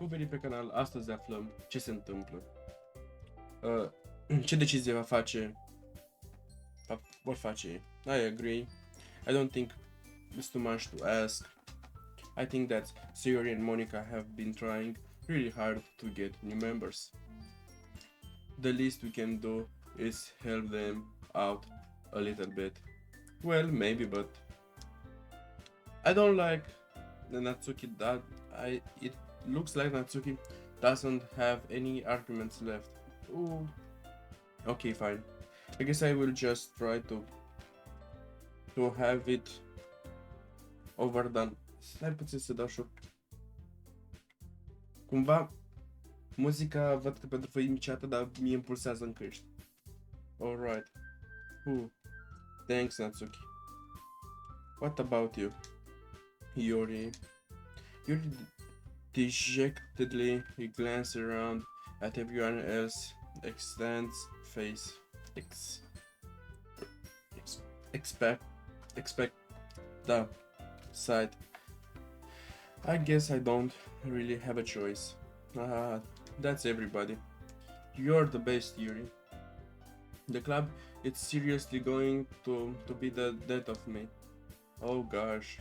Bun venit pe canal, astăzi aflăm ce se întâmplă. Ce decizie vor face ei. I agree. I don't think it's too much to ask. I think that Sayori and Monica have been trying really hard to get new members. The least we can do is help them out a little bit. Well, maybe, but I don't like the Natsuki that it looks like Natsuki doesn't have any arguments left. Ooh. Okay, fine. I guess I will just try to have it overdone. Stai puțin să dau șoc. Cumva, muzica văd că pentru voi e miciată, dar mie îmi pulsează în căști. Alright. Thanks, Natsuki. What about you? Yuri dejectedly glanced around at everyone else, extends face. Expect the side. I guess I don't really have a choice. That's everybody. You're the best, Yuri. The club is seriously going to be the death of me. Oh gosh.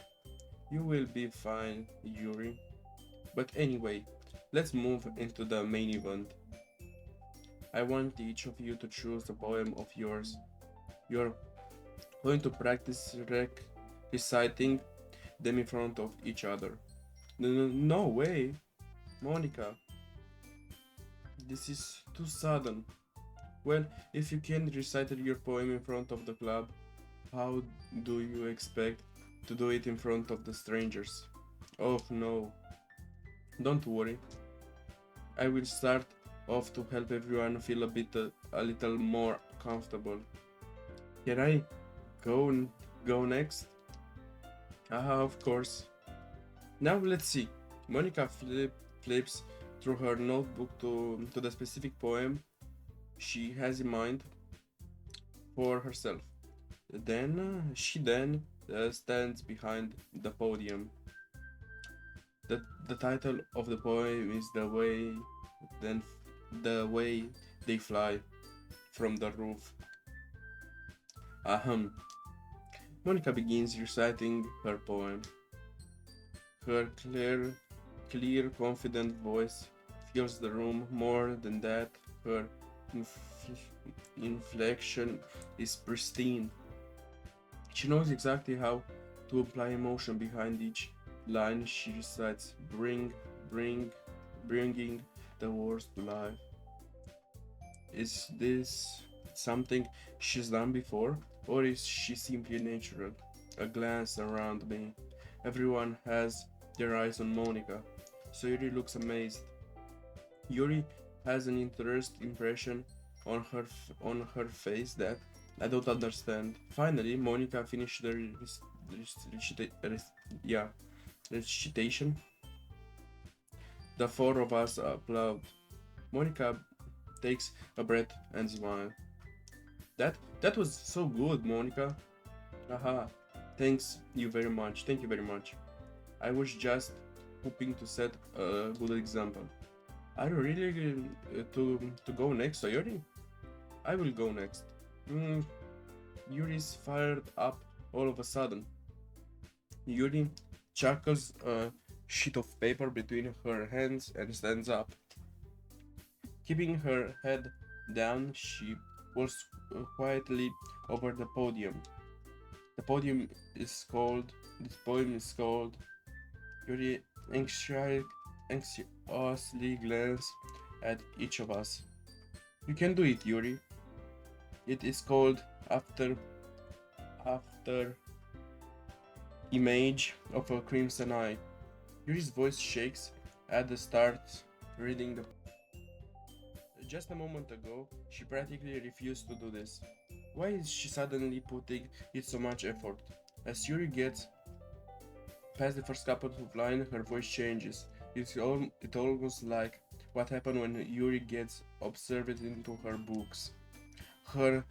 You will be fine, Yuri. But anyway, let's move into the main event. I want each of you to choose a poem of yours. You're going to practice reciting them in front of each other. No way, Monica. This is too sudden. Well, if you can't recite your poem in front of the club, how do you expect to do it in front of the strangers? Oh no. Don't worry. I will start off to help everyone feel a little more comfortable. Can I go next? Of course. Now let's see. Monica flips through her notebook to the specific poem she has in mind for herself. She stands behind the podium. The title of the poem is the way they fly from the roof. Monica begins reciting her poem. Her clear, confident voice fills the room. More than that, her inflection is pristine. She knows exactly how to apply emotion behind each line she recites, bringing the words to life. Is this something she's done before, or is she simply natural? A glance around me. Everyone has their eyes on Monica. So Yuri looks amazed. Yuri has an impression on her face that I don't understand. Finally, Monica finished the recitation. The four of us applaud. Monica takes a breath and smiles. That was so good, Monica. Thank you very much. I was just hoping to set a good example. Are you really to go next, Sayori? I will go next. Yuri's fired up all of a sudden. Yuri chuckles a sheet of paper between her hands and stands up. Keeping her head down, she walks quietly over the podium. This poem is called Yuri anxiously glances at each of us. You can do it, Yuri. It is called after image of a crimson eye. Yuri's voice shakes at the start reading the. Just a moment ago, she practically refused to do this. Why is she suddenly putting in so much effort? As Yuri gets past the first couple of lines, her voice changes. It's almost like what happened when Yuri gets observed into her books. Her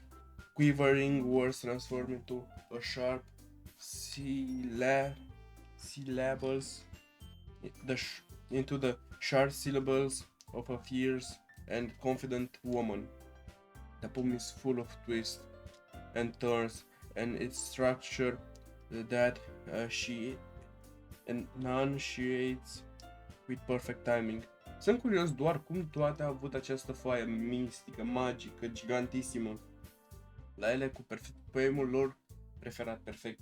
quivering words transform into a sharp syllables. into the sharp syllables of a fierce and confident woman. The poem is full of twists and turns, and its structure that she enunciates with perfect timing. Sunt curios doar cum toate au avut această foaie mistică, magică, gigantisimă. La ele cu poemul lor preferat, perfect,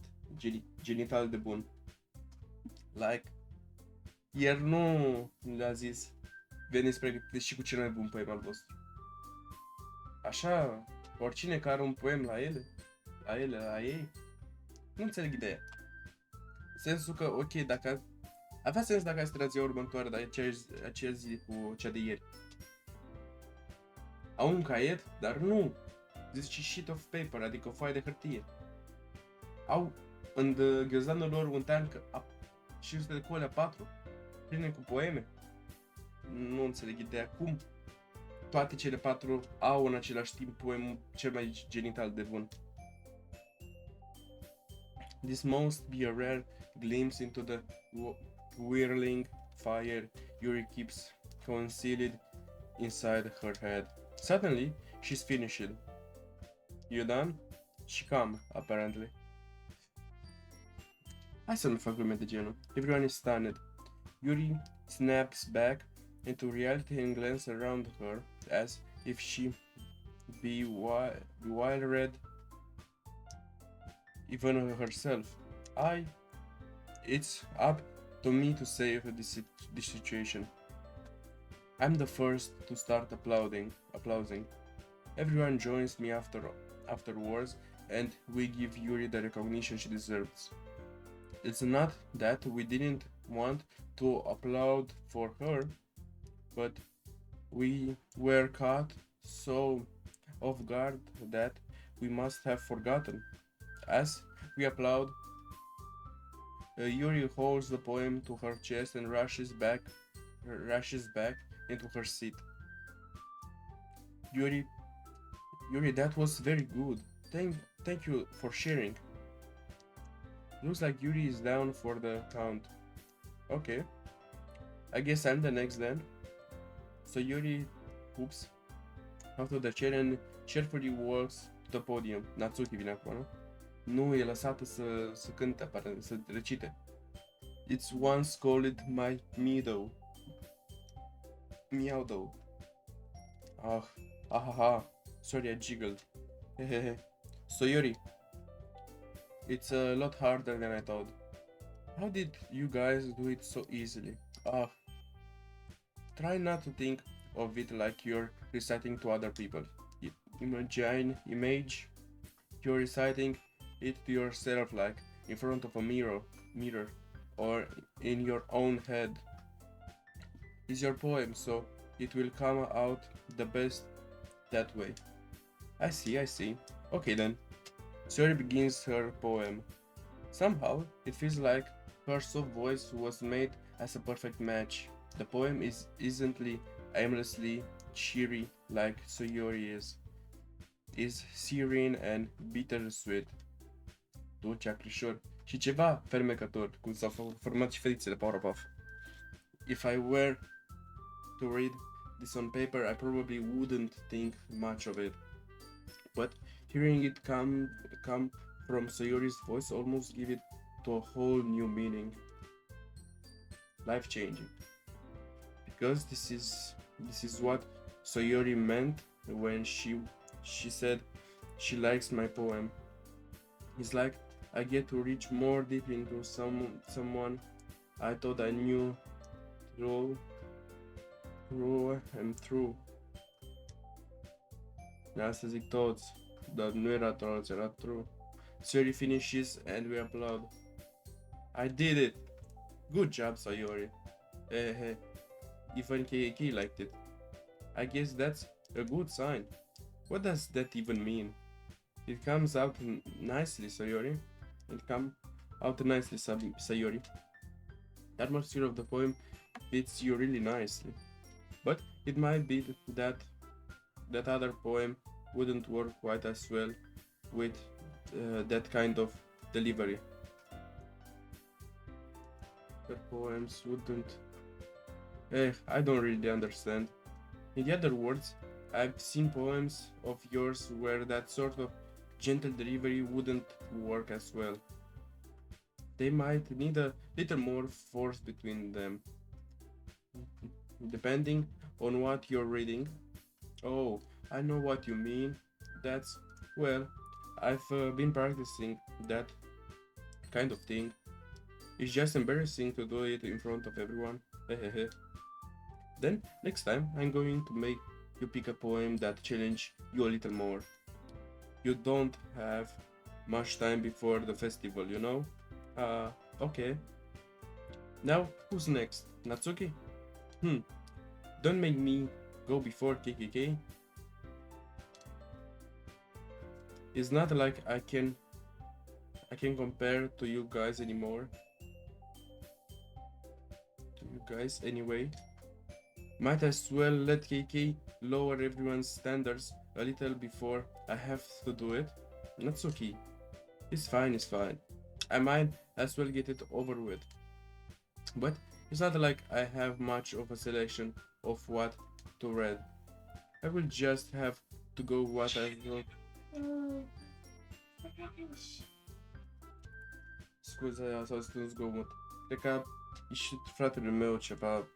genital de bun. Like, iar nu le-a zis, veniți pregătiți și cu cel mai bun poem al vostru. Așa, oricine care are un poem la ei, nu înțeleg ideea. În sensul că, ok, dacă avea sens dacă ați trăit ziua următoare, dar aceea zi cu cea de ieri. Au un caiet, dar nu. Zice sheet of paper, adică o foaie de hârtie. Au în ghiozdanul lor un tank și de colea 4 pline cu poeme. Nu înțeleg ideea cum toate cele 4 au în același timp poemul cel mai genital de bun. This must be a rare glimpse into the whirling fire Yuri keeps concealed inside her head. Suddenly, she's finished. You done? She come, apparently. Hai să nu fac glume de genul. Everyone is stunned. Yuri snaps back into reality and glances around her as if she be wild-red even herself. It's up to me to save this situation. I'm the first to start applauding. Everyone joins me afterwards, and we give Yuri the recognition she deserves. It's not that we didn't want to applaud for her, but we were caught so off guard that we must have forgotten. As we applaud, Yuri holds the poem to her chest and rushes back into her seat. Yuri, that was very good. Thank you for sharing. Looks like Yuri is down for the count. Okay. I guess I'm the next then. So Yuri poops out of the chair and cheerfully walks to the podium. Natsuki vine acolo, nu? Nu e lăsată să cânte, să recite. It's once called my meadow. Sorry, I jiggled. So Yuri, it's a lot harder than I thought. How did you guys do it so easily? Try not to think of it like you're reciting to other people. Imagine you're reciting it to yourself, like in front of a mirror, or in your own head. It's your poem, so it will come out the best that way. I see. Okay then. Suri begins her poem. Somehow, it feels like her soft voice was made as a perfect match. The poem isn't aimlessly cheery like Sayori is. It's serene and bittersweet. Dulce, acrișor și ceva fermecător, cum s-au format și fetițele Powerpuff. If I were to read this on paper, I probably wouldn't think much of it. But hearing it come from Sayori's voice almost give it to a whole new meaning. Life-changing. Because this is what Sayori meant when she said she likes my poem. It's like I get to reach more deep into someone I thought I knew through and through. Asta zic toți, dar nu era toți, era true. Sayori finishes and we applaud. I did it! Good job, Sayori. Even KK liked it. I guess that's a good sign. What does that even mean? It comes out nicely, Sayori. Sayori. The atmosphere of the poem fits you really nicely. But it might be that other poem wouldn't work quite as well with that kind of delivery. The poems wouldn't I don't really understand. In other words, I've seen poems of yours where that sort of gentle delivery wouldn't work as well. They might need a little more force between them, depending on what you're reading. Oh, I know what you mean. That's, well, I've been practicing that kind of thing. It's just embarrassing to do it in front of everyone. Then, next time, I'm going to make you pick a poem that challenge you a little more. You don't have much time before the festival, you know? Okay. Now, who's next? Natsuki? Hmm, don't make me go before KKK. It's not like I can compare to you guys anymore. To you guys anyway. Might as well let KK lower everyone's standards a little before I have to do it. Natsuki. It's fine, it's fine. I might as well get it over with. But it's not like I have much of a selection of what to read. I will just have to go what I wrote. Scuza, s-a auzit un zgomot. Cred că a ieșit fratele meu ceva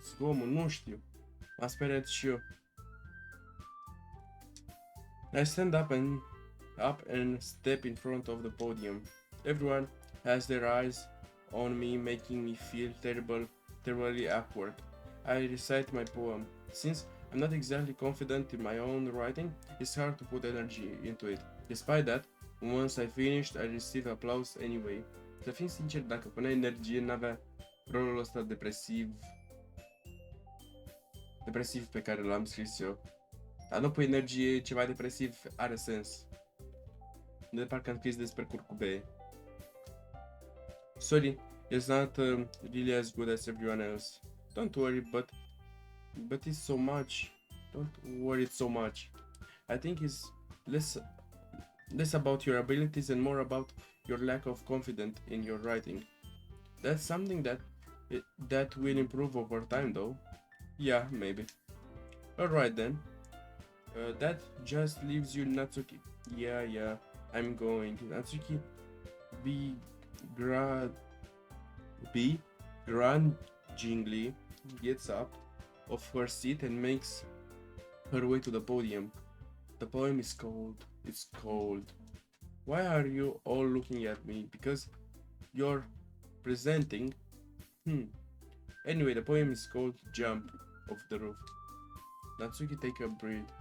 zgomot, nu știu. M-a speriat și eu. I stand up and step in front of the podium. Everyone has their eyes on me, making me feel terribly awkward. I recite my poem. Since I'm not exactly confident in my own writing, it's hard to put energy into it. Despite that, once I finished, I received applause anyway. Să fim sincer, dacă punea energie, n-avea rolul ăsta depresiv pe care l-am scris eu. Dar nu pui energie, ceva depresiv are sens. De parcă am scris despre curcubee. Sorry, it's not really as good as everyone else. Don't worry, but it's so much. Don't worry so much. I think it's less about your abilities and more about your lack of confidence in your writing. That's something that will improve over time, though. Yeah, maybe. Alright then. That just leaves you, Natsuki. Yeah, I'm going. Natsuki be gra- begrudgingly gets up of her seat and makes her way to the podium. The poem is cold. It's cold. Why are you all looking at me? Because you're presenting? Anyway, the poem is called Jump Off the Roof. Natsuki take a breath.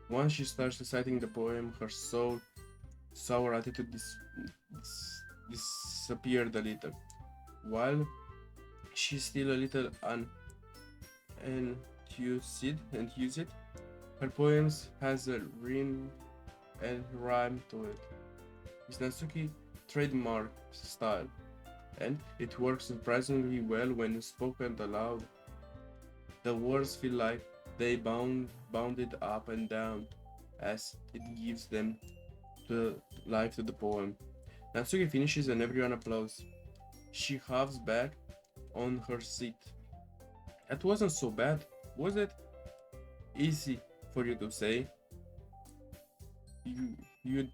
Once she starts reciting the poem, her sour attitude disappeared a little. While she's still a little enthused, her poems has a rim and rhyme to it. It's Natsuki trademark style, and it works surprisingly well when spoken aloud. The words feel like they bounded up and down as it gives them the life to the poem. Natsuki finishes and everyone applauds. She hops back on her seat. That wasn't so bad, was it? Easy for you to say. You'd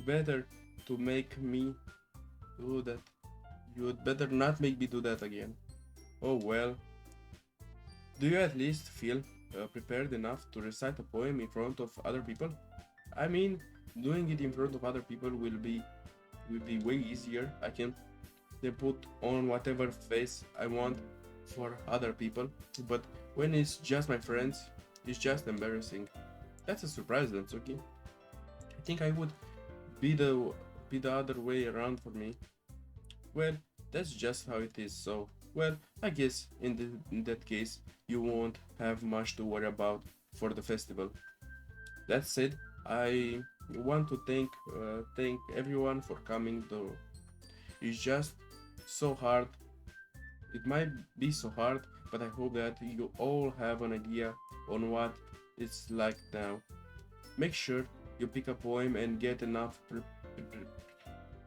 better to make me do that. You'd better not make me do that again. Oh well. Do you at least feel prepared enough to recite a poem in front of other people? I mean, doing it in front of other people will be way easier. I can then put on whatever face I want for other people, but when it's just my friends, it's just embarrassing. That's a surprise, Natsuki. I think I would be the other way around for me. Well, that's just how it is. So, well, I guess in that case, you won't have much to worry about for the festival. That said, I want to thank everyone for coming though. It's just so hard. It might be so hard, but I hope that you all have an idea on what it's like now. Make sure you pick a poem and get enough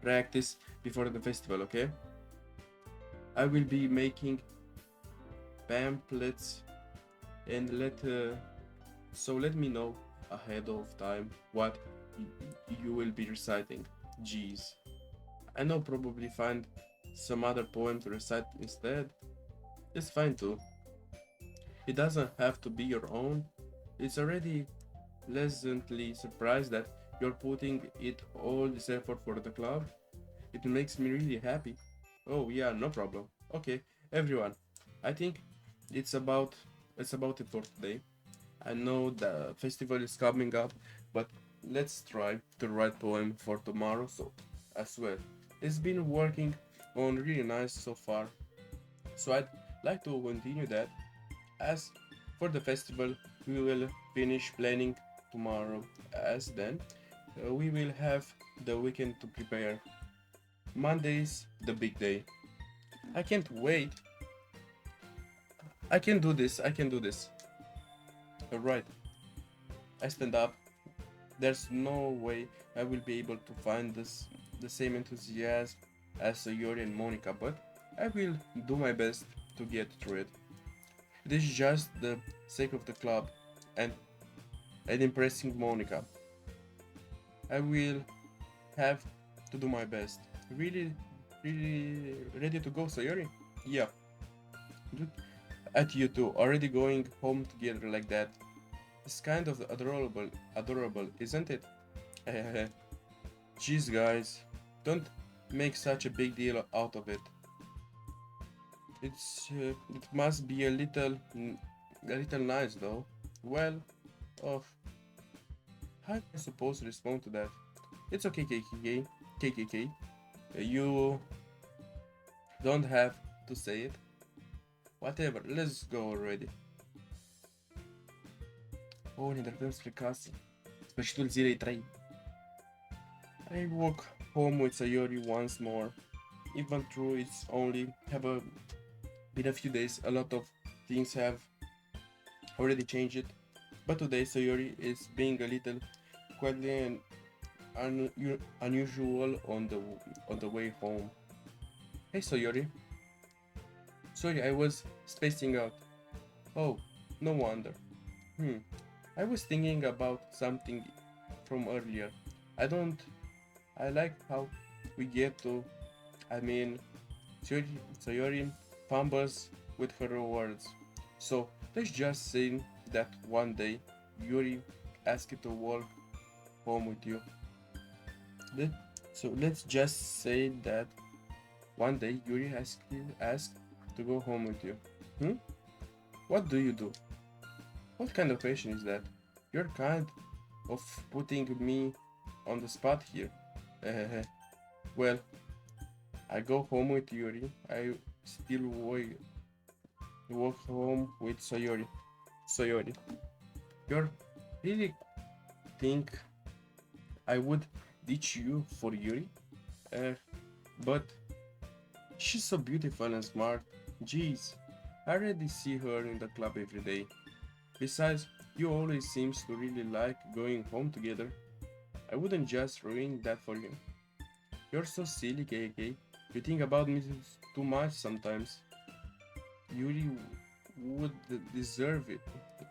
practice before the festival, okay? I will be making pamphlets and so let me know ahead of time what you will be reciting. Jeez. I know, probably find some other poem to recite instead. It's fine too. It doesn't have to be your own. It's already pleasantly surprised that you're putting it all this effort for the club. It makes me really happy. Oh yeah, no problem. Okay, everyone. I think it's about it's about it for today. I know the festival is coming up, but let's try to write poem for tomorrow so as well. It's been working on really nice so far. So I'd like to continue that. As for the festival, we will finish planning tomorrow, as then we will have the weekend to prepare. Monday's the big day. I can't wait. I can do this. I can do this. Alright, I stand up. There's no way I will be able to find the same enthusiasm as Yori and Monica, but I will do my best to get through it. It is just the sake of the club and impressing Monica. I will have to do my best. Really, really ready to go, Sayori? Yeah. Look at you two already going home together like that. It's kind of adorable, isn't it? Jeez, guys, don't make such a big deal out of it. It must be a little nice though. Well, oh, how am I supposed to respond to that? It's okay, KKK. You don't have to say it. Whatever, let's go already. Oh, ne îndreptăm spre casă. Sfârșitul zilei 3. I walk home with Sayori once more. Even though it's only been a few days, a lot of things have already changed. But today Sayori is being a little quietly and unusual on the way home. Hey Sayori. Sorry, I was spacing out. Oh, no wonder. I was thinking about something from earlier. I like how we get to, Sayori fumbles with her words. So let's just say that one day Yuri asked to walk home with you. So let's just say that one day Yuri asked to go home with you. What do you do? What kind of question is that? You're kind of putting me on the spot here. Well, I go home with Yuri. I still walk home with Sayori. You really think I would ditch you for Yuri? But she's so beautiful and smart. Jeez, I already see her in the club every day. Besides, you always seems to really like going home together. I wouldn't just ruin that for you. You're so silly, KK. You think about me too much sometimes. Yuri would deserve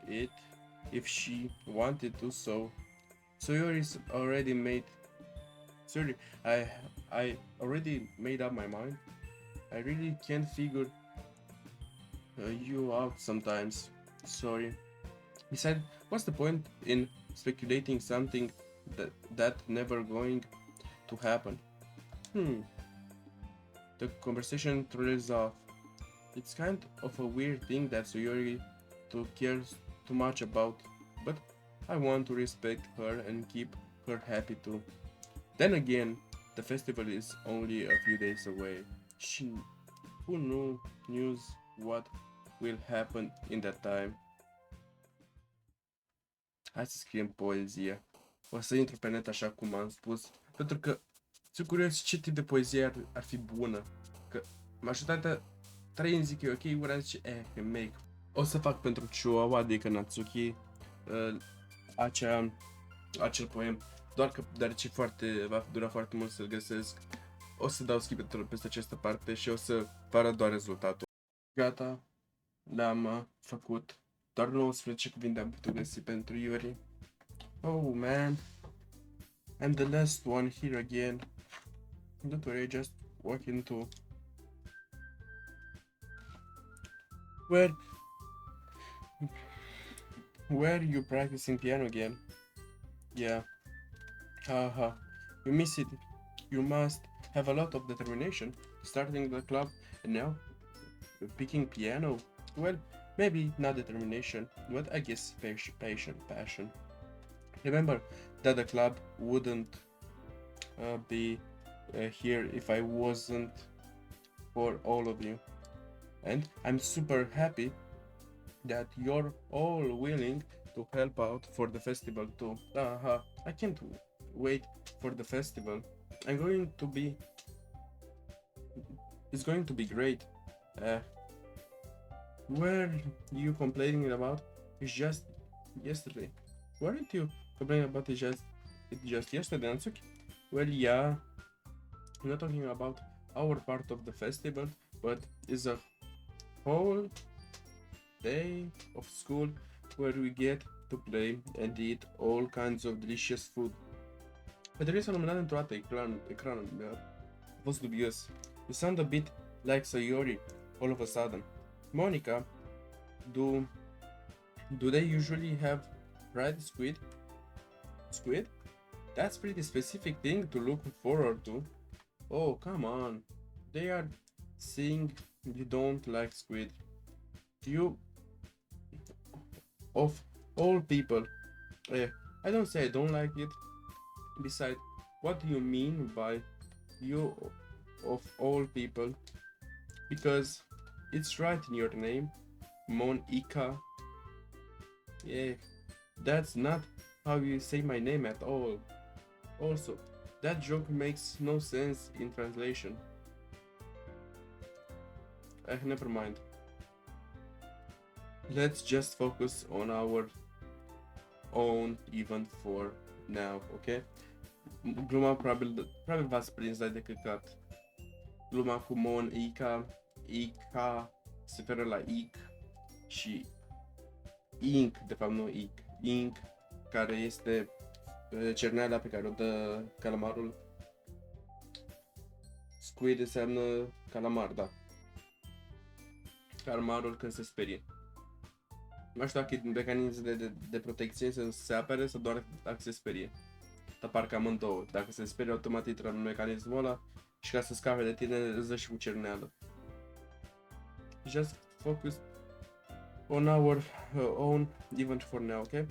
it if she wanted to, so Yuri's already made. Sorry, I already made up my mind. I really can't figure you out sometimes. Sorry. Besides, what's the point in speculating something that never going to happen? The conversation trails off. It's kind of a weird thing that Sayori cares too much about, but I want to respect her and keep her happy too. Then again, the festival is only a few days away. Who knows what will happen in that time? Hai să scriem poezie. O să intru pe net așa cum am spus, pentru că sunt curios ce tip de poezie ar fi bună. Că majoritatea trăind zic eu, ok, ura zice, make. O să fac pentru Chihuahua, adică Natsuki, acel poem, doar că deoarece va dura foarte mult să-l găsesc, O să dau skip peste această parte și o să vă arăt doar rezultatul. Gata, le-am făcut. Doar 19 cuvinte am putut găsi pentru Yuri. Oh man, I'm the last one here again. Don't worry, just walk into where you practicing piano again? Yeah. Haha. You miss it. You must have a lot of determination. Starting the club and now picking piano. Well, maybe not determination, but I guess passion. Remember that the club wouldn't be here if I wasn't for all of you. And I'm super happy that you're all willing to help out for the festival too. I can't wait for the festival. It's going to be great. Were you complaining about? It's just yesterday. Weren't you complaining about it just yesterday, NATSUKI? Well, yeah. I'm not talking about our part of the festival, but it's a whole day of school where we get to play and eat all kinds of delicious food. Pe trebuie să luminat într-o dată ecranul meu. A fost dubios. You sound a bit like Sayori all of a sudden. Monica, do they usually have fried squid? Squid? That's pretty specific thing to look forward to. Oh, come on. They are saying you don't like squid. You, of all people. I don't say I don't like it. Besides, what do you mean by you of all people? Because it's right in your name, Monica. Yeah, that's not how you say my name at all. Also, that joke makes no sense in translation. Never mind. Let's just focus on our own event for now, ok? Gluma probabil v-ați prins de căcat. Gluma cu Mon, Ica se referă la Ic și Ink, de fapt nu Ic, Ink, care este cerneala pe care o dă calamarul. Squid înseamnă calamar, da. Calamarul când se sperie. Nu știu dacă e un mecanism de protecție să se apere sau doar dacă se sperie. Dar parcă amândouă. Dacă se sperie, automat intră în mecanismul ăla și ca să scape de tine îți dă și cu cerneală. Just focus on our own event for now, okay?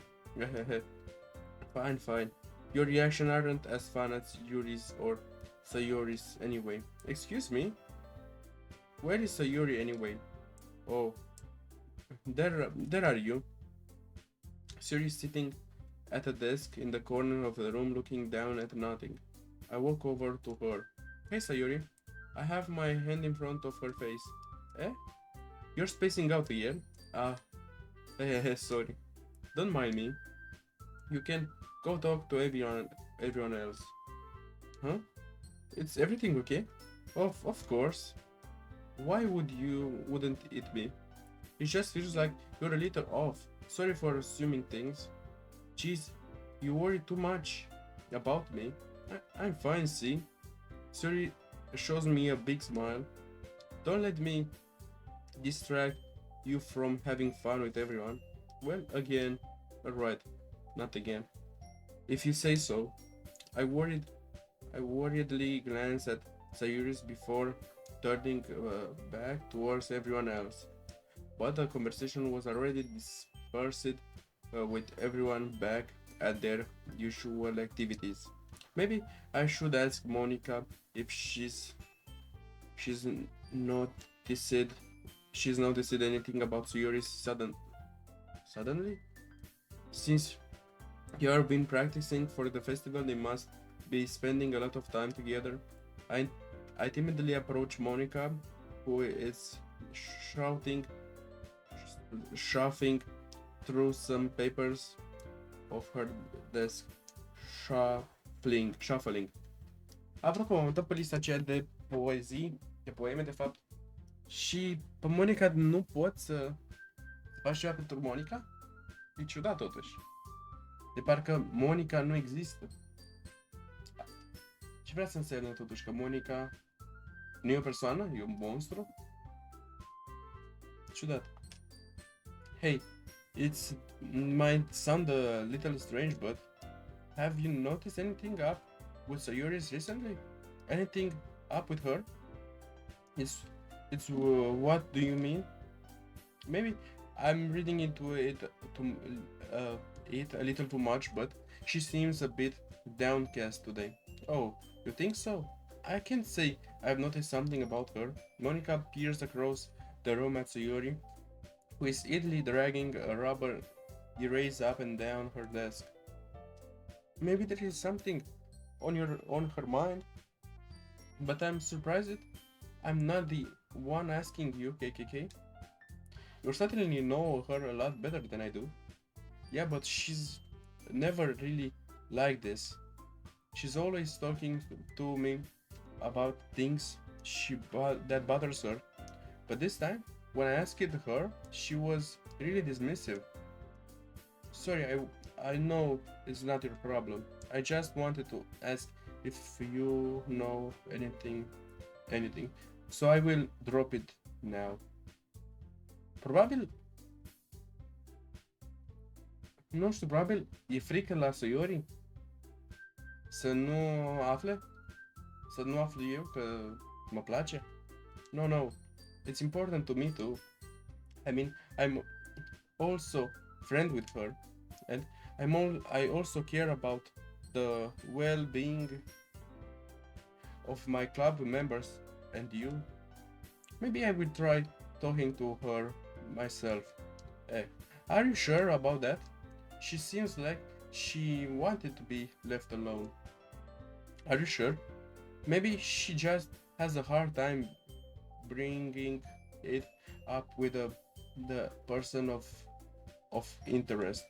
Fine. Your reaction aren't as fun as Yuri's or Sayori's anyway. Excuse me? Where is Sayori anyway? Oh, there are you. Sayori is sitting at a desk in the corner of the room looking down at nothing. I walk over to her. Hey Sayori, I have my hand in front of her face. Eh? You're spacing out again? Sorry. Don't mind me. You can go talk to everyone else. Huh? It's everything okay? Of course. Why wouldn't it be? It just feels like you're a little off. Sorry for assuming things. Jeez, you worry too much about me. I'm fine, see? Sorry shows me a big smile. Don't let me distract you from having fun with everyone. Well, again. Alright, not again. If you say so. I worriedly glance at Sayuri's before turning back towards everyone else. But the conversation was already dispersed with everyone back at their usual activities. Maybe I should ask Monica if she's noticed anything about Sayuri's suddenly? Since you have been practicing for the festival, they must be spending a lot of time together. I timidly approach Monica, who is shuffling through some papers of her desk. Shuffling. Apropo, m-am uitat pe lista aceea de poezii, de poeme, de fapt, și pe Monica nu pot să faci ceva pentru Monica? E ciudat totuși. De parcă Monica nu există. Ce vrea să însemne totuși? Că Monica nu e o persoană? E un monstru? Ciudat. Hey, it might sound a little strange, but have you noticed anything up with Sayuri's recently? Anything up with her? It's what do you mean? Maybe I'm reading into uh, it a little too much, but she seems a bit downcast today. Oh, you think so? I can't say I've noticed something about her. Monica peers across the room at Sayuri, who is idly dragging a rubber erase up and down her desk. Maybe there is something on her mind, but I'm surprised I'm not the one asking you, KKK. You certainly know her a lot better than I do. Yeah, but she's never really like this. She's always talking to me about things that bothers her. But this time, when I asked her, she was really dismissive. Sorry, I know it's not your problem. I just wanted to ask if you know anything. So I will drop it now. Probabil, nu știu, probabil e frică la Sayori să nu afle, să nu aflu eu că mă place. No, it's important to me too. I mean, I'm also friend with her, and I also care about the well-being of my club members and you. Maybe I will try talking to her myself. Are you sure about that? She seems like she wanted to be left alone. Are you sure? Maybe she just has a hard time bringing it up with the person of interest.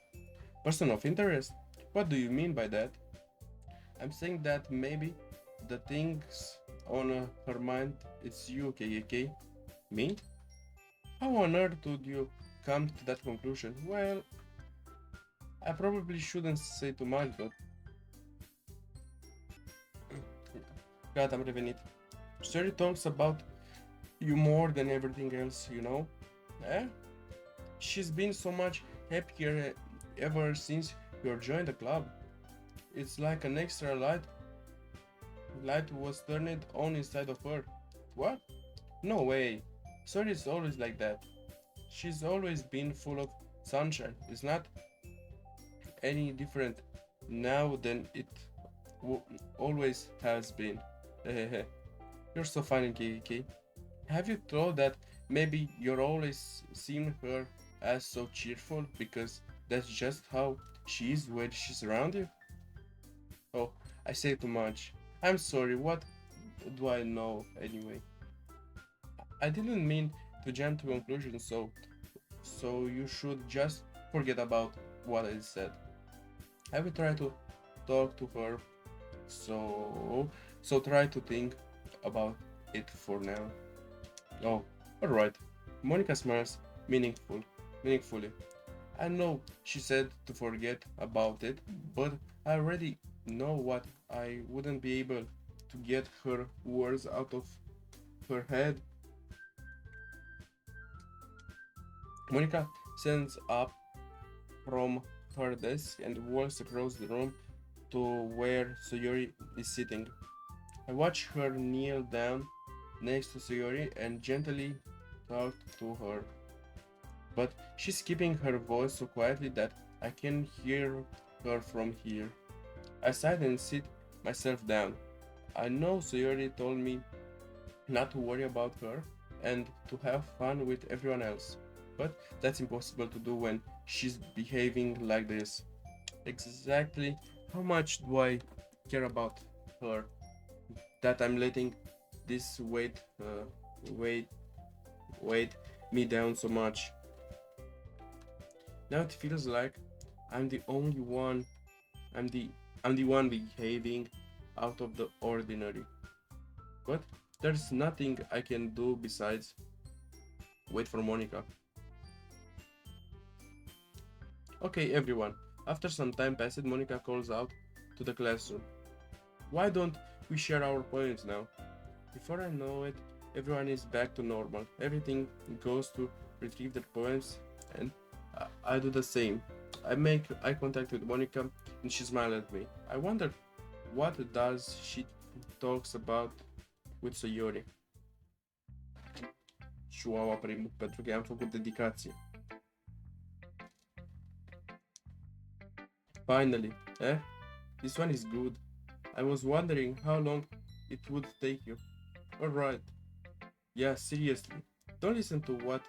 Person of interest? What do you mean by that? I'm saying that maybe the things on her mind it's you, KK. Me? How on earth would you come to that conclusion? Well, I probably shouldn't say too much, but... Gata, am revenit. Sherry talks about you more than everything else, you know? Eh? She's been so much happier ever since you joined the club. It's like an extra light was turned on inside of her. What? No way. Sorry, is always like that. She's always been full of sunshine. It's not any different now than it always has been. You're so funny, KK. Have you thought that maybe you're always seeing her as so cheerful because that's just how she is when she's around you? Oh, I say too much. I'm sorry, what do I know anyway? I didn't mean to jump to conclusions, so you should just forget about what I said. I will try to talk to her, so try to think about it for now. Oh, alright. Monica smiles meaningfully. I know she said to forget about it, but I already know what I wouldn't be able to get her words out of her head. Monica stands up from her desk and walks across the room to where Sayori is sitting. I watch her kneel down next to Sayori and gently talk to her. But she's keeping her voice so quietly that I can hear her from here. I sigh and sit myself down. I know Sayori told me not to worry about her and to have fun with everyone else, but that's impossible to do when she's behaving like this. Exactly how much do I care about her that I'm letting this weight me down so much? Now it feels like I'm the only one I'm the one behaving out of the ordinary. But there's nothing I can do besides wait for Monica. Okay, everyone. After some time passed, Monica calls out to the classroom. Why don't we share our poems now? Before I know it, everyone is back to normal. Everything goes to retrieve their poems, and I do the same. I make eye contact with Monica, and she smiles at me. I wonder what does she talks about with Sayori. Chihuahua primul, pentru că i-am făcut dedicație. Finally, this one is good. I was wondering how long it would take you. Alright. Yeah, seriously. Don't listen to what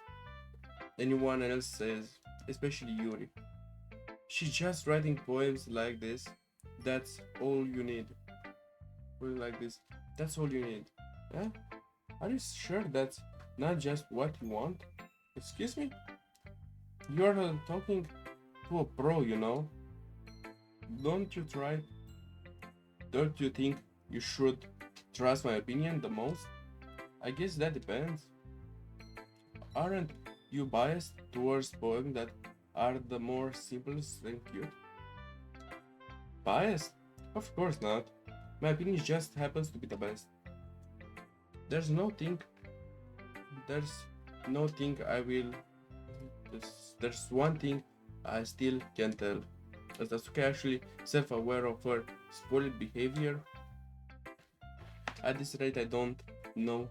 anyone else says, especially Yuri. She's just writing poems like this. That's all you need. Poems like this. That's all you need. Eh? Are you sure that's not just what you want? Excuse me? You're talking to a pro, you know? Don't you think you should trust my opinion the most? I guess that depends. Aren't you biased towards poems that are the more simplest and cute? Biased? Of course not. My opinion just happens to be the best. There's no thing I will. There's one thing I still can't tell. Is Natsuki actually self-aware of her spoiled behavior? At this rate, I don't know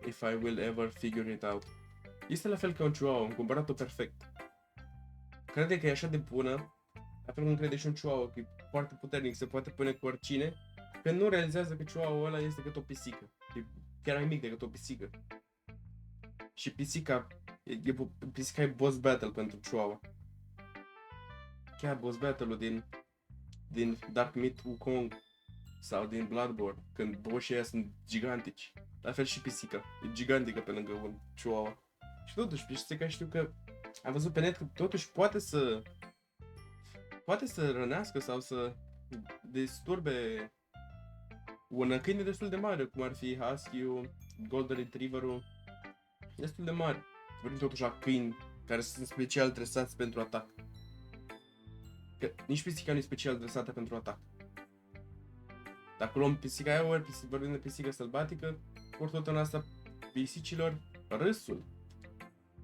if I will ever figure it out. Este la fel ca un chihuahua, un cumpărat-o perfect. Crede că e așa de bună, la fel cum crede și un chihuahua, că e foarte puternic, se poate pune cu oricine, că nu realizează că chihuahua ăla este cât o pisică. E chiar mai mic decât o pisică. Și pisica e boss battle pentru chihuahua. Chiar boss battle-ul din Dark Myth Wukong sau din Bloodborne, când boșii ăia sunt gigantici. La fel și pisica, e gigantică pe lângă un chihuahua. Și totuși, pisica știu că am văzut pe net că totuși poate să rănească sau să disturbe un câine destul de mare, cum ar fi Husky-ul, Golden Retriever-ul, destul de mare. Vorbim totuși la câini care sunt special dresați pentru atac. Că nici pisica nu e special dresată pentru atac. Dacă luăm pisica aia, vorbim de pisică sălbatică, ori tot în asta pisicilor, râsul.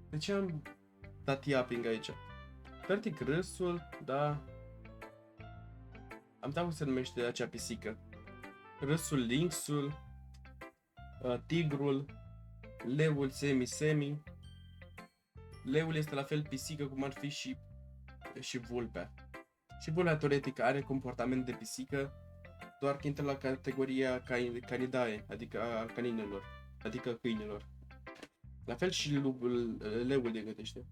De ce am dat yapping aici? Practic râsul, da. Am dat cum se numește acea pisică. Râsul, lynxul, tigrul, leul semi-semi. Leul este la fel pisică cum ar fi și vulpea. Și vulpea teoretic are comportament de pisică, doar că intră la categoria canidae, adică a caninelor, adică câinilor. La fel și leul de gătește.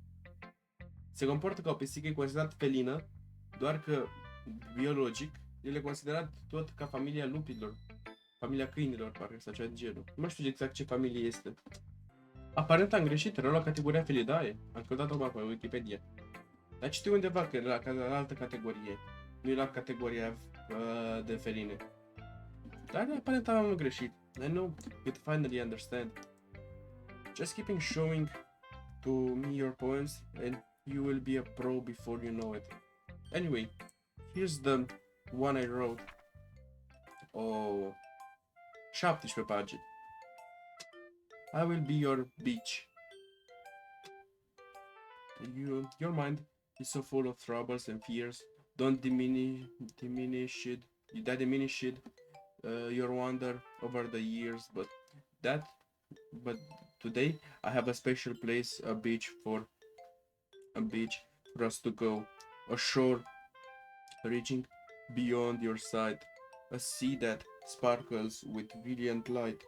Se comportă ca o pisică, e considerat felină, doar că biologic el e considerat tot ca familia lupilor, familia câinilor, parcă, sau ceva de genul. Nu mai știu exact ce familie este. Aparent am greșit, era la categoria Felidae, am căutat acum pe Wikipedia. Dar știu undeva că era la altă categorie, nu era categoria de feline. Dar aparent am greșit. I know you'd finally understand. Just keep showing to me your poems and you will be a pro before you know it. Anyway, here's the one I wrote. Oh, 17 pagini. I will be your beach. Your mind is so full of troubles and fears. Don't diminish it. That diminished your wonder over the years, but today I have a special place, a beach for us to go, a shore reaching beyond your sight, a sea that sparkles with brilliant light,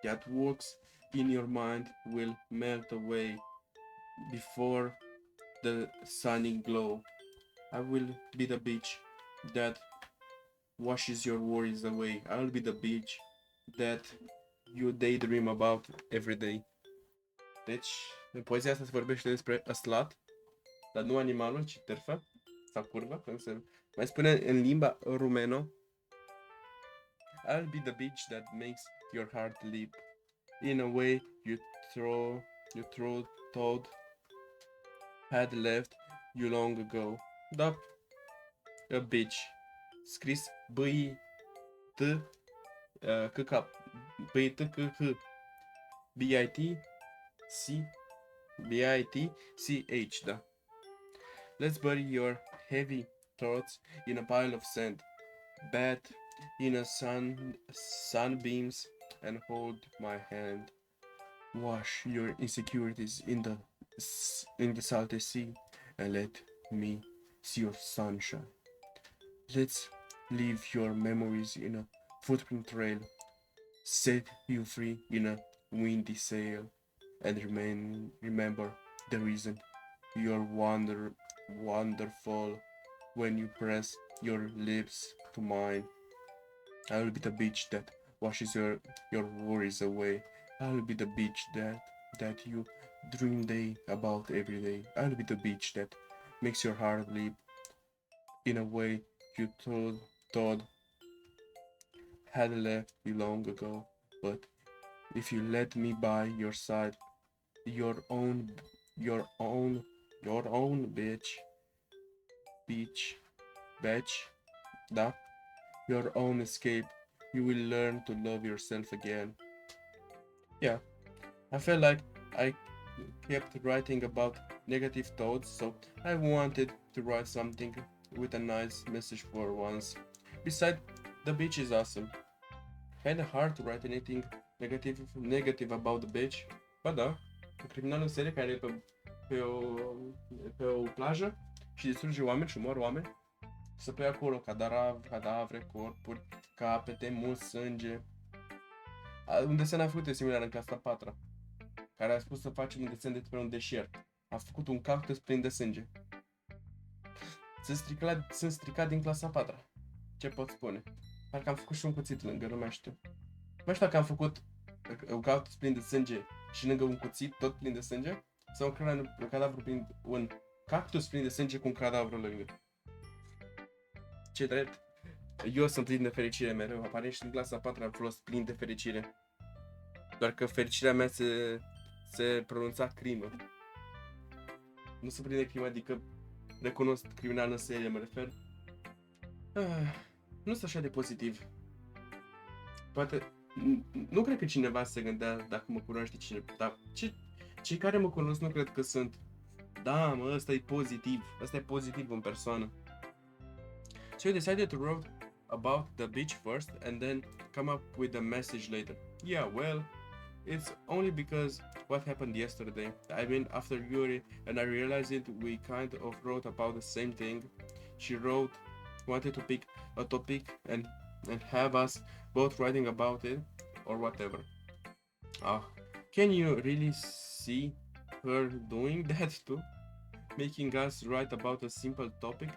that walks in your mind will melt away before the sunny glow. I will be the beach that washes your worries away. I'll be the beach that you daydream about every day. Deci, în poezia asta se vorbește despre a slut, dar nu animalul, ci târfă sau curvă, cum se mai spune în limba rumeno. I'll be the beach that makes your heart leap. In a way you thought had left you long ago. Da, a beach. Scris B-T, C-K, B-T-C-H, B-I-T-C, B-I-T-C-H, da. Let's bury your heavy thoughts in a pile of sand. Bat in a sunbeams and hold my hand. Wash your insecurities in the salty sea and let me see your sunshine. Let's leave your memories in a footprint trail. Set you free in a windy sail and remember the reason you're wonderful when you press your lips to mine. I will be the beach that washes your worries away. I will be the beach that you dream day about every day. I will be the beach that makes your heart leap in a way you thought had left you long ago. But if you let me by your side, your own your own your own beach, da, your own escape, you will learn to love yourself again. Yeah, I felt like I kept writing about negative thoughts, so I wanted to write something with a nice message for once. Besides, the beach is awesome. Kinda hard to write anything negative about the beach. Ba da, un criminal în serie care e pe o plajă și distruge oameni și mor oameni. Să pe acolo cadavre, corpuri, capete, mult sânge. Un desen a făcut similar în clasa 4, care a spus să facem un desen despre un deșert. A făcut un cactus plin de sânge. Sunt stricat din clasa 4. Ce pot spune? Parcă am făcut și un cuțit lângă, nu mai știu. Nu știu dacă am făcut un cactus plin de sânge și lângă un cuțit tot plin de sânge sau un cactus plin de sânge cu un cadavru lângă. Ce drept? Eu sunt plin de fericire mereu, aparent și în clasa 4 am fost plin de fericire. Doar că fericirea mea se pronunța crimă. Nu se prinde crimă, adică recunosc criminal în serie, mă refer. Nu sunt așa de pozitiv. Poate, nu cred că cineva se gândea dacă mă cunoaște cineva, dar cei care mă cunosc nu cred că sunt. Da, mă, ăsta e pozitiv în persoană. So I decided to write about the beach first and then come up with a message later. Yeah, well, it's only because what happened yesterday. I mean, after Yuri and I realized it, we kind of wrote about the same thing. She wanted to pick a topic and have us both writing about it or whatever. Can you really see her doing that too? Making us write about a simple topic,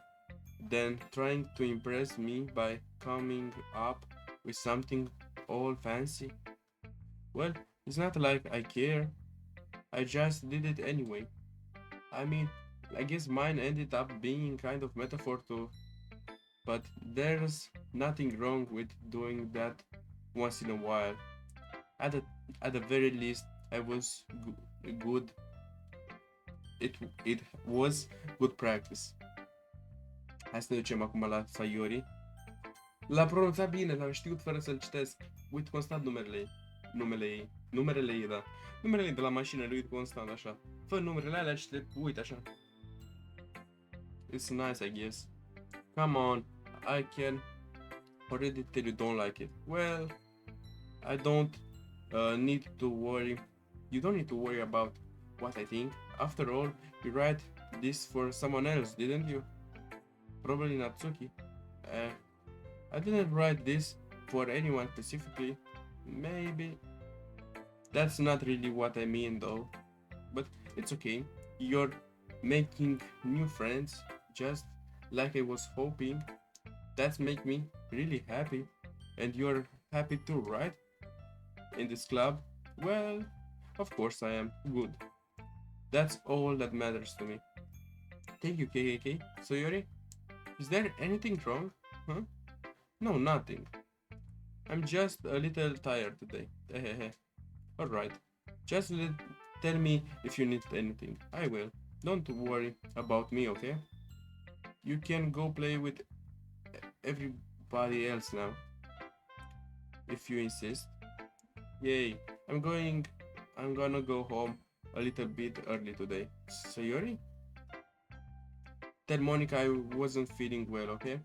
then trying to impress me by coming up with something all fancy? Well, it's not like I care. I just did it anyway. I mean, I guess mine ended up being kind of metaphor too. But there's nothing wrong with doing that once in a while. At the very least, I was good. It was good practice. Hai să ne ducem acum la Sayori. L-a pronunțat bine, l-am știut fără să-l citesc. Uit constant numerele ei, da. Numerele ei de la mașină, le uit constant așa. Fă numerele alea și le uit așa. It's nice, I guess. Come on, I can already tell you don't like it. Well, I don't need to worry. You don't need to worry about what I think. After all, you write this for someone else, didn't you? Probably Natsuki. I didn't write this for anyone specifically. Maybe. That's not really what I mean though. But it's okay. You're making new friends, just like I was hoping. That's make me really happy. And you're happy too, right? In this club? Well, of course I am. Good. That's all that matters to me. Thank you, KKK. Sayori? Is there anything wrong? Huh? No, nothing. I'm just a little tired today. Alright. Just tell me if you need anything. I will. Don't worry about me, okay? You can go play with everybody else now, if you insist. Yay. I'm gonna go home a little bit early today. Sayori? Tell Monica I wasn't feeling well, okay?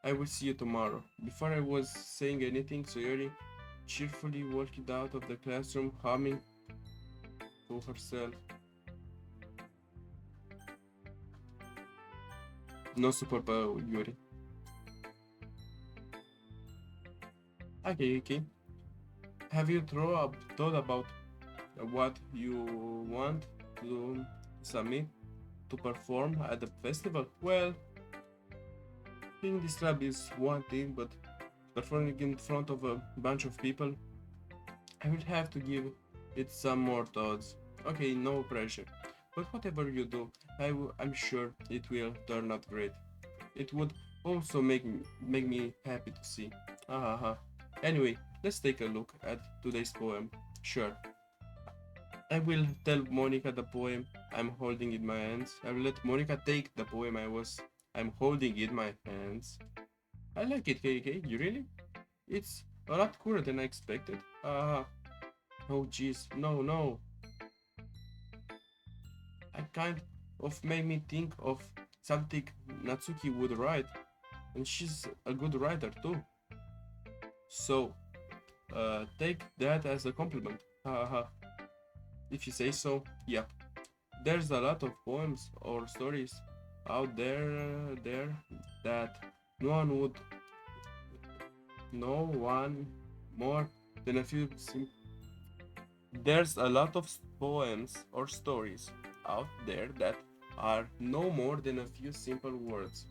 I will see you tomorrow. Before I was saying anything, Sayori cheerfully walked out of the classroom, humming to herself. No superpower, Yuri. Okay. Have you thought about what you want to submit to perform at the festival? Well, being this club is one thing, but performing in front of a bunch of people, I will have to give it some more thoughts. Okay, no pressure. But whatever you do, I'm sure it will turn out great. It would also make me happy to see. Anyway, let's take a look at today's poem. Sure. I will tell Monica the poem I'm holding in my hands. I will let Monica take the poem I'm holding in my hands. I like it, KK. You really? It's a lot cooler than I expected. Oh jeez, no. I kind of made me think of something Natsuki would write, and she's a good writer too. So, take that as a compliment. If you say so, yeah. There's a lot of poems or stories out there that no one would know one more than a few. There's a lot of poems or stories out there that are no more than a few simple words.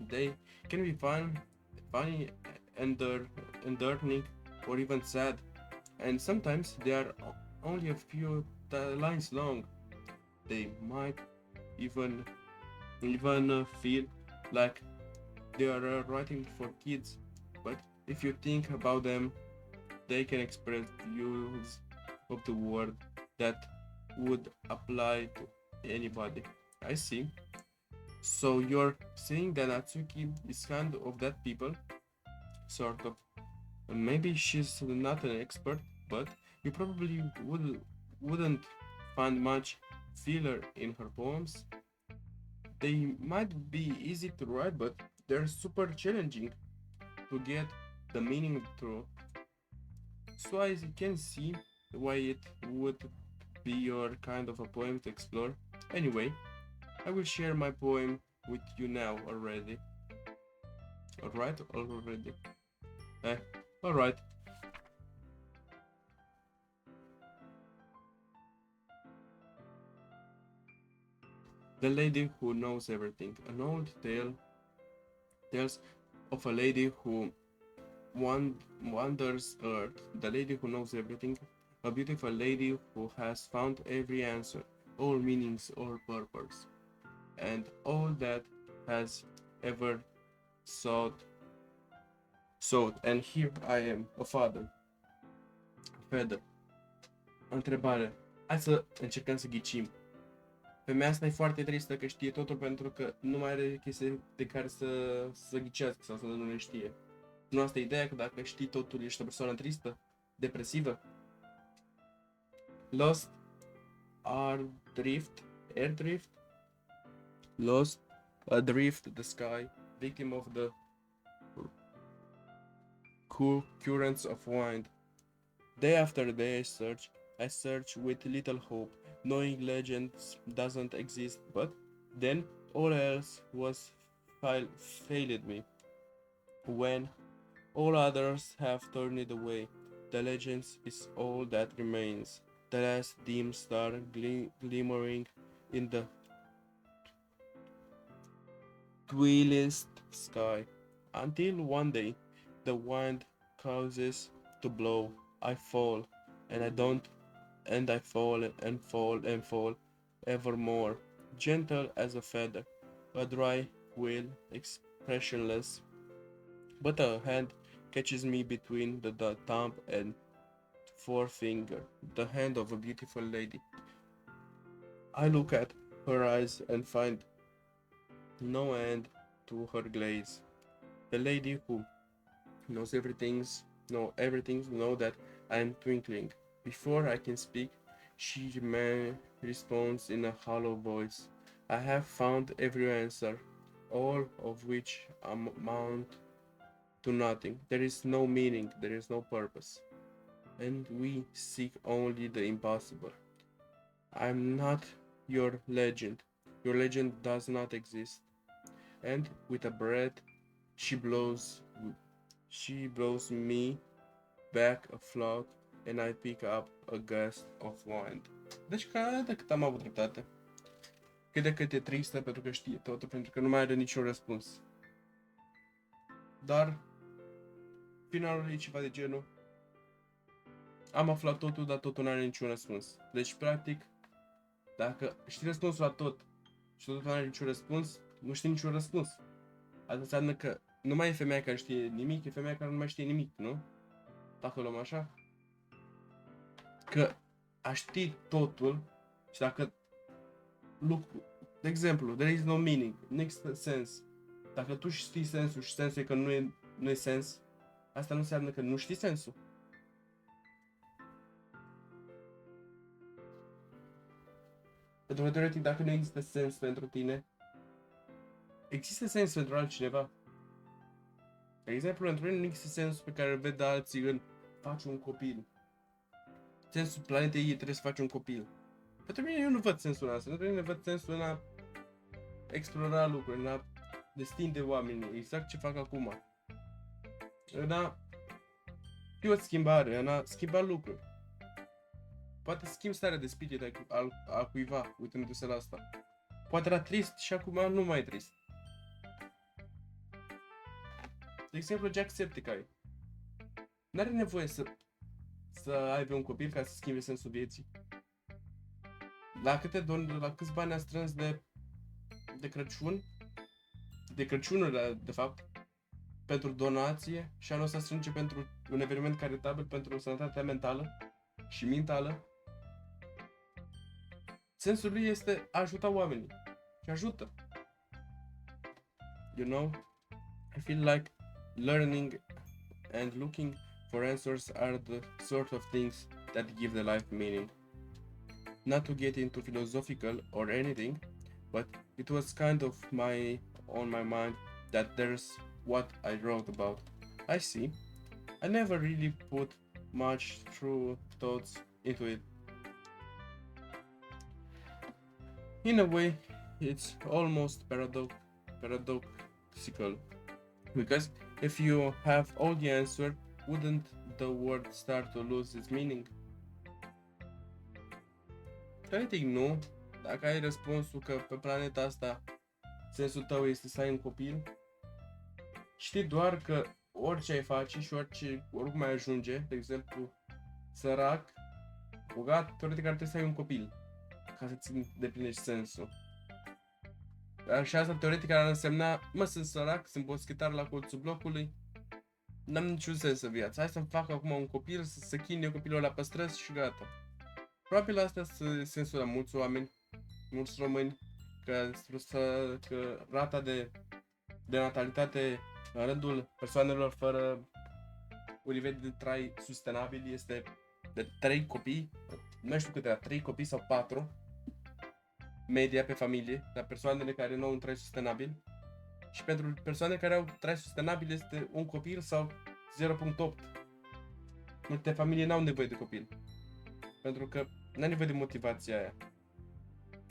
They can be funny, endearing, or even sad, and sometimes they are only a few lines long. They might even feel like they are writing for kids, but if you think about them, they can express views of the world that would apply to anybody. I see. So you're saying that Natsuki is kind of that people, sort of. Maybe she's not an expert, but you probably wouldn't find much filler in her poems. They might be easy to write, but they're super challenging to get the meaning through. So I can see why it would be your kind of a poem to explore. Anyway, I will share my poem with you now already. Alright? Already. Alright. The Lady Who Knows Everything. An old tale tells of a lady who wanders Earth. The Lady Who Knows Everything. A beautiful lady who has found every answer, all meanings, all purpose, and all that has ever sought. And here I am, a father. Feather. Întrebare. Hai să încercăm să ghicim. Femeia asta e foarte tristă că știe totul pentru că nu mai are chestii de care să ghicească sau să nu le știe. Nu asta e ideea, că dacă știi totul ești o persoană tristă, depresivă. Lost Airdrift. Lost adrift the sky, victim of the cool currents of wind. Day after day I search with little hope, knowing legends doesn't exist, but then all else was failed me. When all others have turned away, the legends is all that remains, the last dim star glimmering in the twilight sky, until one day the wind causes to blow. I fall, and I fall and fall, evermore, gentle as a feather, a dry quill, expressionless. But a hand catches me between the thumb and forefinger, the hand of a beautiful lady. I look at her eyes and find no end to her glaze. A lady who knows everything, know that I am twinkling. Before I can speak, she responds in a hollow voice. I have found every answer, all of which amount to nothing. There is no meaning, there is no purpose, and we seek only the impossible. I am not your legend. Your legend does not exist. And with a breath, she blows me back a flock, and I pick up a gust of wind. Deci cât de cât am avut dreptate. Cât de cât e tristă pentru că știe totul, pentru că nu mai are niciun răspuns. Dar finalul e ceva de genul: am aflat totul, dar totul nu are niciun răspuns. Deci, practic, dacă știi răspunsul la tot și totul nu are niciun răspuns, nu știi niciun răspuns. Asta înseamnă că nu mai e femeia care știe nimic, e femeia care nu mai știe nimic, nu? Dacă o luăm așa. Că a ști totul și dacă lucru, de exemplu, there is no meaning, nu există sens. Dacă tu știi sensul și sensul e că nu e sens, asta nu înseamnă că nu știi sensul. Pentru că, teoretic, dacă nu există sens pentru tine, există sens pentru altcineva. De exemplu, pentru mine nu există sensul pe care îl văd alții în faci un copil. Sensul planetei ei trebuie să faci un copil. Pentru mine eu nu văd sensul ăsta, pentru mine văd sensul în a explora lucruri, în a destinde oamenii, exact ce fac acum. În a fi o schimbare, în a schimba lucruri. Poate schimb starea de spirit a cuiva uitându-se la asta. Poate era trist și acum nu mai e trist. De exemplu, Jacksepticeye n-are nevoie să aibă un copil ca să schimbe sensul vieții. La câți bani a strâns de Crăciun, de Crăciunul, de fapt, pentru donație, și anul ăsta strânge pentru un eveniment caritabil pentru sănătatea mentală și mentală. Sensul lui este a ajuta oamenii. Și ajută. You know, I feel like learning and looking for answers are the sort of things that give the life meaning. Not to get into philosophical or anything, but it was kind of on my mind that there's what I wrote about. I see. I never really put much true thoughts into it. In a way, it's almost paradoxical, because if you have all the answer, wouldn't the world start to lose its meaning? Teoretic nu. Dacă ai răspunsul că pe planeta asta sensul tău este să ai un copil, știi doar că orice ai face și oricum ai ajunge, de exemplu, sărac, bogat, teoretic ar trebui să ai un copil ca să-ți îndeplinești sensul. Și asta teoretic ar însemna: sunt sărac, sunt boschetar la colțul blocului, n-am niciun sens în viață, hai să-mi fac acum un copil, să chinie copilul ăla pe străzi și gata. Probabil asta este sensul la mulți oameni, mulți români, că rata de natalitate în rândul persoanelor fără un nivel de trai sustenabil este de 3 copii, nu știu câte era, 3 copii sau 4, media pe familie, dar persoanele care nu au un trai sustenabil. Și pentru persoane care au trai sustenabil este un copil sau 0.8. Multe familii n-au nevoie de copil, pentru că n-au nevoie de motivația aia.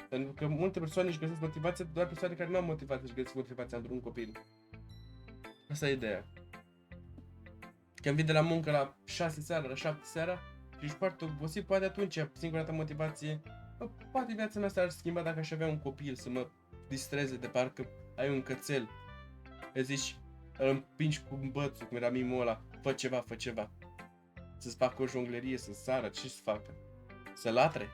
Pentru că multe persoane își găsesc motivația, doar persoane care nu au motivație își găsesc motivația într-un copil. Asta e ideea. Când vii de la muncă la 6 seara, la 7 seara și ești foarte obosit, poate atunci singura dată motivație, poate viața mea s-ar schimba dacă aș avea un copil să mă distreze, de parcă ai un cățel. Îți zici, îl împingi cu bățul, cum era mimul ăla, fă ceva. Să-ți facă o jonglerie, să sară, ce să facă? Să latre?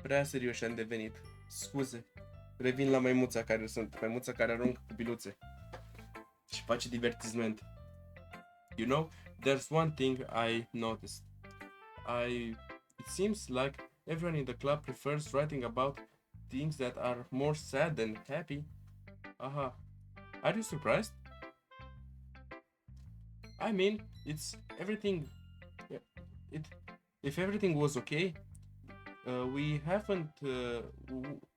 Prea serios am devenit. Scuze revin la maimuța care sunt. Maimuța care aruncă cu biluțe și face divertisment. You know, there's one thing I noticed. It seems like everyone in the club prefers writing about things that are more sad than happy. Aha. Are you surprised? I mean, it's everything. If everything was okay,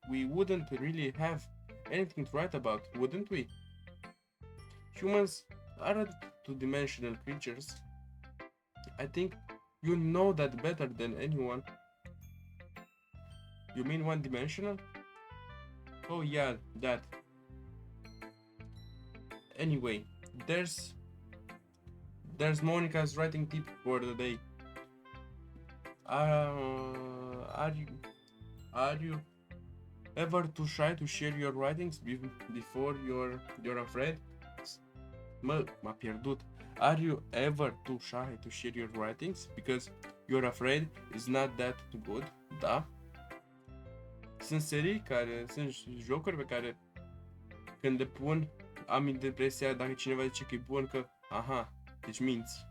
we wouldn't really have anything to write about, wouldn't we? Humans aren't two-dimensional creatures. I think you know that better than anyone. You mean one-dimensional? Oh yeah, that. Anyway, there's Monica's writing tip for the day. Are you ever too shy to share your writings before you're afraid? M-a pierdut. Are you ever too shy to share your writings because you're afraid it's not that good? Da. Sunt jocuri pe care când le pun am impresia dacă cineva zice că e bun că aha, deci minți.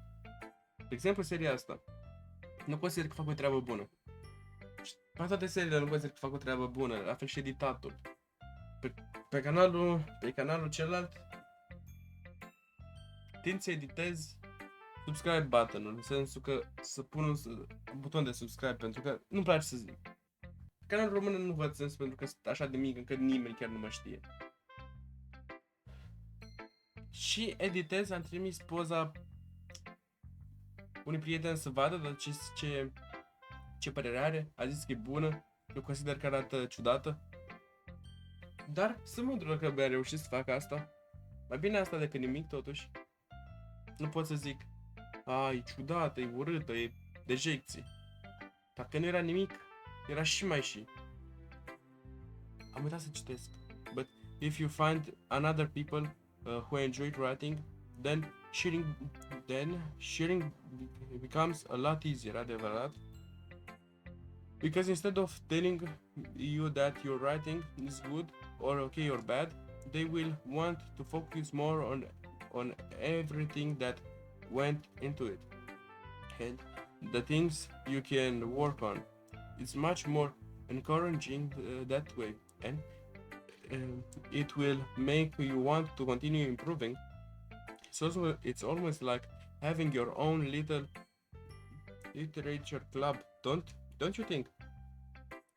De exemplu, seria asta. Nu consider că fac o treabă bună. Pe toate seriile nu consider că fac o treabă bună, la fel și editatul. Pe canalul celălalt tind să editez subscribe button-ul, în sensul că să pun un buton de subscribe, pentru că nu-mi place să zic. Canalul român nu văd sens pentru că sunt așa de mic încât nimeni chiar nu mă știe. Și editez, am trimis poza unui prieten să vadă, dar ce părere are, a zis că e bună, eu consider că arată ciudată. Dar sunt mândru că mi-a reușit să fac asta. Mai bine asta decât nimic totuși. Nu pot să zic, e ciudată, e urâtă, e dejecție. Dacă nu era nimic, era și mai și. Am uitat să citesc. But if you find another people who enjoy writing, then sharing becomes a lot easier, adevărat? Because instead of telling you that your writing is good or okay or bad, they will want to focus more on everything that went into it and the things you can work on. It's much more encouraging that way, and it will make you want to continue improving. So it's almost like having your own little literature club, don't you think?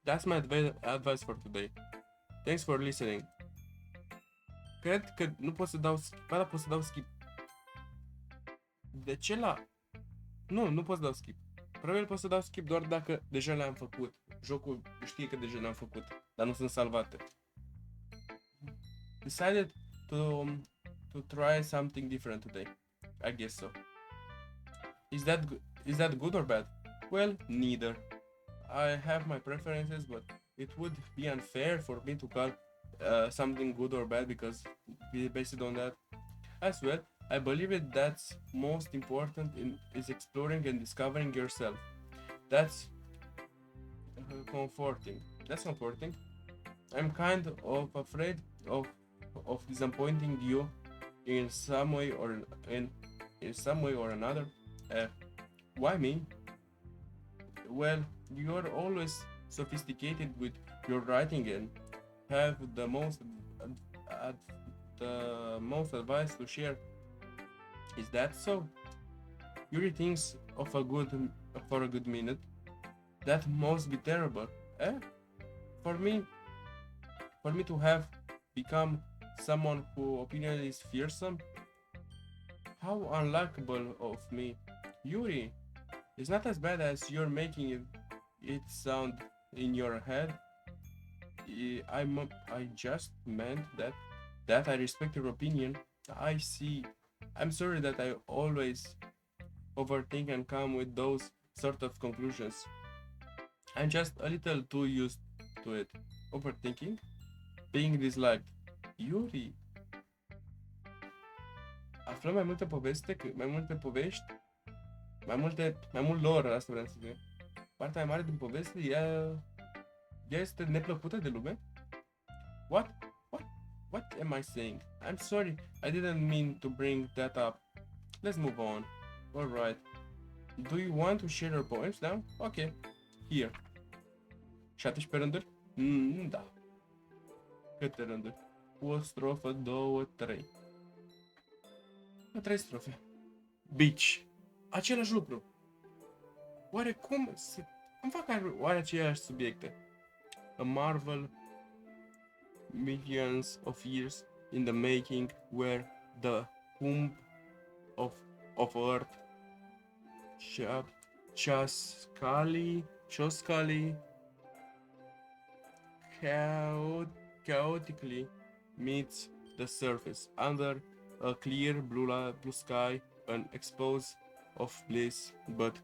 That's my advice for today. Thanks for listening. Cred că nu pot să dau skip. Ba da, pot să dau skip. De ce la... Nu pot să dau skip. Probabil pot să dau skip doar dacă deja le-am făcut. Jocul știe că deja le-am făcut, dar nu sunt salvate. Decided to try something different today. I guess so. Is that good or bad? Well, neither. I have my preferences, but it would be unfair for me to call something good or bad because based on that. As well, I believe that's most important is exploring and discovering yourself. That's comforting. That's comforting. I'm kind of afraid of disappointing you in some way or another. Why me? Well, you're always sophisticated with your writing and have the most advice to share. Is that so? You read things for a good minute. That must be terrible, eh? For me to have become someone whose opinion is fearsome. How unlikable of me, Yuri. It's not as bad as you're making it sound in your head. I just meant that I respect your opinion. I see. I'm sorry that I always overthink and come with those sort of conclusions. I'm just a little too used to it. Overthinking? Being disliked. Yuri. Aflăm mai multe povești, mai mult lore, asta vreau să zic. Partea mai mare din poveste, ea este neplăcută de lume. What? What? What am I saying? I'm sorry, I didn't mean to bring that up. Let's move on. Alright. Do you want to share your poems now? Okay. Here. 17 rânduri? Da. Câte rânduri? O strofă, două, trei. 3 strofe. Beach. Același lucru. Oare cum fac oare aceleași subiecte? A marvel, millions of years in the making, where the womb of earth Choskali chaotically meets the surface under a clear blue sky, an expose of bliss, but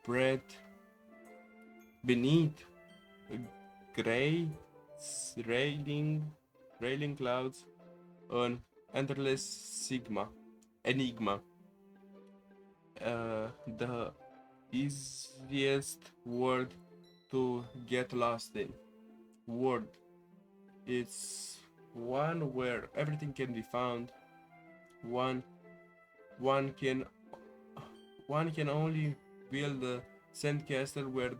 bread beneath gray railing clouds, an endless enigma. The easiest word to get lost in. Word. It's one where everything can be found. One can only build a sandcastle where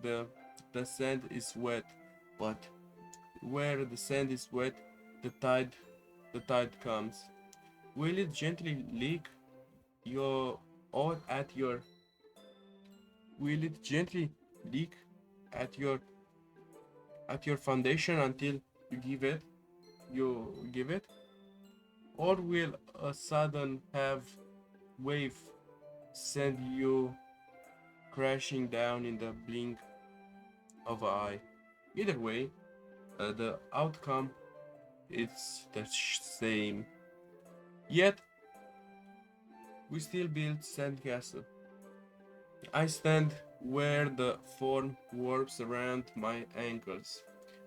the sand is wet, but where the sand is wet, the tide comes. Will it gently leak will it gently leak at your foundation until you give it, or will a sudden wave send you crashing down in the blink of an eye? Either way, the outcome is the same. Yet we still build sandcastle. I stand where the foam warps around my ankles,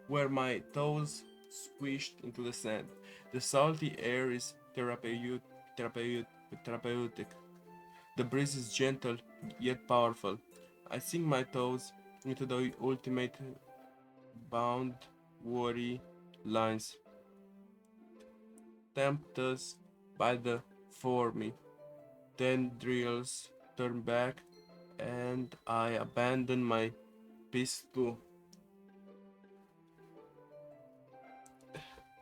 where my toes squished into the sand. The salty air is therapeutic. The breeze is gentle yet powerful. I sink my toes into the ultimate bound worry lines, tempt us by the formy. Tendrils turn back, and I abandon my piece to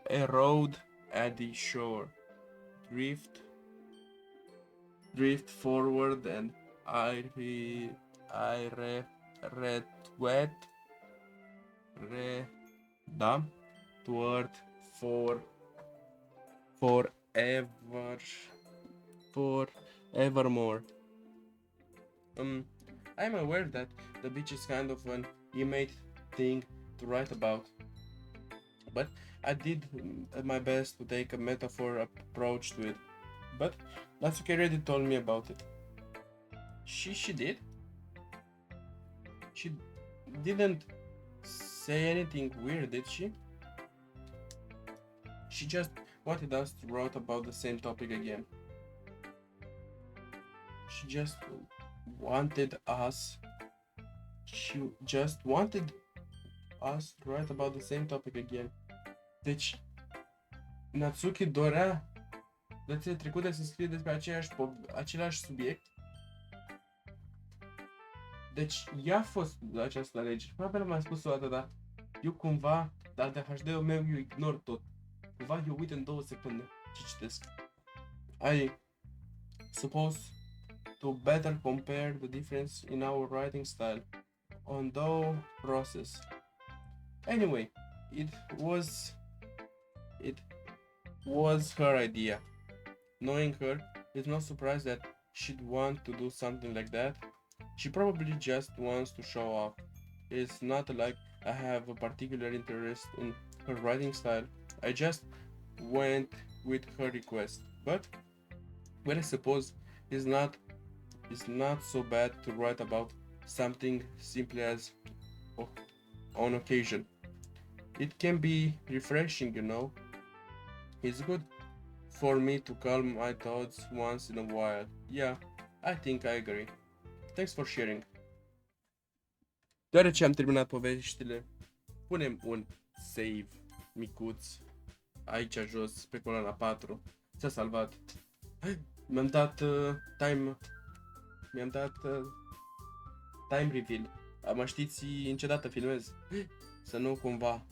erode at the shore, drift forward, and I retweet toward forever forevermore. I'm aware that the beach is kind of an innate thing to write about, but I did my best to take a metaphor approach to it. But Natsuki already told me about it. She did? She didn't say anything weird, did she? She just wanted us to write about the same topic again. She just wanted us to write about the same topic again. Deci, Natsuki dorea dățile trecute să scrie despre același subiect. Deci, ea a fost la această alegere. Probabil m-a spus o dată, dar eu cumva, dar de HD-ul meu, eu ignor tot. Cumva eu uit în 2 secunde ce citesc. I suppose to better compare the difference in our writing style on the process. Anyway, it was her idea. Knowing her, it's no surprise that she'd want to do something like that. She probably just wants to show off. It's not like I have a particular interest in her writing style. I just went with her request. But I suppose it's not so bad to write about something simply as on occasion. It can be refreshing, you know. It's good for me to calm my thoughts once in a while. Yeah, I think I agree. Thanks for sharing. Deoarece am terminat poveștile, punem un save micuț aici jos, pe coloana 4. S-a salvat. Mi-am dat time reveal. Mă știți în ce dată filmez? Să nu cumva.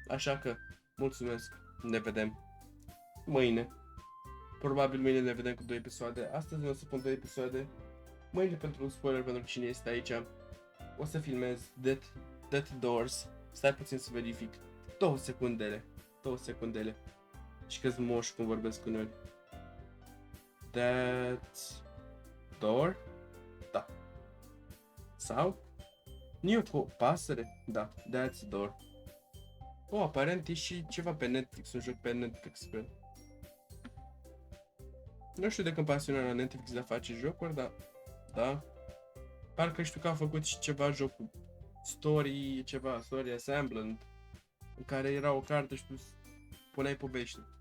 Așa că, mulțumesc. Ne vedem mâine. Probabil mâine ne vedem cu 2 episoade. Astăzi o să pun 2 episoade. Mâine pentru un spoiler pentru cine este aici. O să filmez Death Doors. Stai puțin să verific. 2 secundele. 2 secundele. Și că-s moș cum vorbesc cu noi. That's door? Da. Sau? Nu cu pasăre? Da. That's door. Aparent e și ceva pe Netflix, un joc pe Netflix pe... Nu știu de când pasionat la Netflix de a face jocuri, dar... Da. Parcă știu că a făcut și ceva joc cu story assemblant, în care era o carte și tu puneai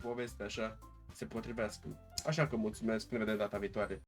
povestea așa, se potrivească. Așa că mulțumesc, ne vedem data viitoare.